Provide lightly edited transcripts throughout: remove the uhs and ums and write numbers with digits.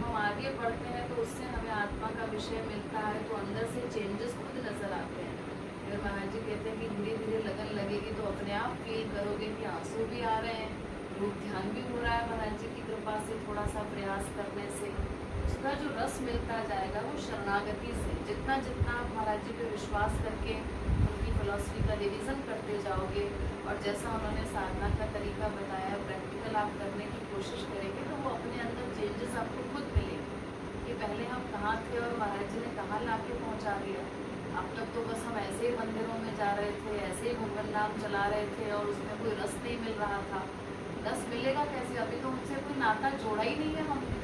हम आगे बढ़ते हैं तो उससे हमें आत्मा का विषय मिलता है, तो अंदर से चेंजेस खुद नजर आते हैं। फिर महाराज जी कहते हैं कि धीरे धीरे लगन लगेगी तो अपने आप फील करोगे कि आंसू भी आ रहे हैं, रूप ध्यान भी हो रहा है महाराज जी की कृपा से, थोड़ा सा प्रयास करने से उसका जो रस मिलता जाएगा वो शरणागति से। जितना जितना आप महाराज जी पे विश्वास करके उनकी फिलॉसफी का रिवीजन करते जाओगे और जैसा उन्होंने साधना का तरीका बताया प्रैक्टिकल आप करने की कोशिश करेंगे तो वो अपने अंदर चेंजेस आपको खुद मिलेंगे कि पहले हम कहाँ थे और महाराज जी ने कहाँ ला के पहुँचा दिया। अब तक तो बस हम ऐसे ही मंदिरों में जा रहे थे, ऐसे ही भगवान नाम चला रहे थे और उसमें कोई रस नहीं मिल रहा था। रस मिलेगा कैसे? अभी तो उनसे कोई नाता जोड़ा ही नहीं है हमने,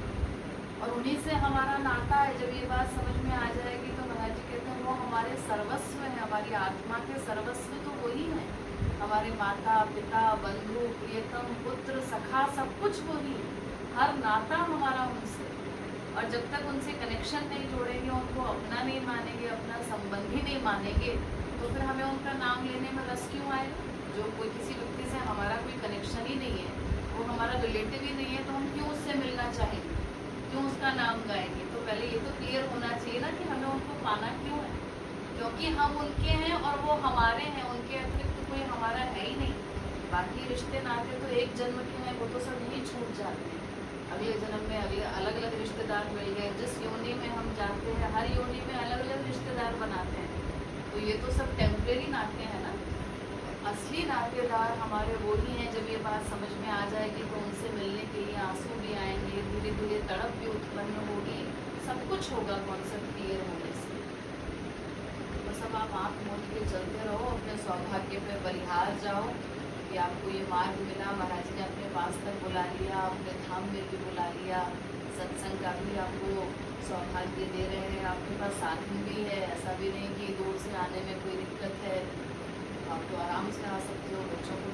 और उन्हीं से हमारा नाता है। जब ये बात समझ में आ जाएगी तो महाराज जी कहते हैं वो हमारे सर्वस्व है, हमारी आत्मा के सर्वस्व तो वही है, हमारे माता पिता बंधु प्रियतम पुत्र सखा सब कुछ वही है, हर नाता हमारा उनसे। और जब तक उनसे कनेक्शन नहीं जोड़ेंगे, उनको अपना नहीं मानेंगे, अपना संबंधी नहीं मानेंगे, तो फिर हमें उनका नाम लेने में रस क्यों आएगा? जो कोई किसी व्यक्ति से हमारा कोई कनेक्शन ही नहीं है, वो हमारा रिलेटिव ही नहीं है, तो हम क्यों उससे मिलना चाहेंगे, क्यों उसका नाम गाएंगे? तो पहले ये तो क्लियर होना चाहिए ना कि हमें उनको पाना क्यों है, क्योंकि हम उनके हैं और वो हमारे हैं, उनके अतिरिक्त कोई हमारा है ही नहीं। बाकी रिश्ते नाते तो एक जन्म के हैं, वो तो सब यही छूट जाते हैं। अगले जन्म में अगले अलग अलग रिश्तेदार मिल गए, जिस योनि में हम जाते हैं हर योनि में अलग अलग रिश्तेदार बनाते हैं, तो ये तो सब टेम्परेरी नाते हैं ना। असली नातेदार हमारे वो ही हैं। जब ये बात समझ में आ जाएगी तो उनसे मिलने के लिए आंसू भी आएंगे, धीरे धीरे तड़प भी उत्पन्न होगी, सब कुछ होगा कॉन्सेप्ट क्लियर होने से। बस अब आप आँख मूंद के चलते रहो, अपने सौभाग्य पे बलिहार जाओ कि आपको ये मार्ग मिला, महाराज ने अपने पास तक बुला लिया, अपने धाम में भी बुला लिया, सत्संग का भी आपको सौभाग्य दे रहे हैं, आपके पास साधन भी है, ऐसा भी नहीं कि दूर से आने में कोई दिक्कत है, आप तो आराम से आ सकते हो, बच्चों को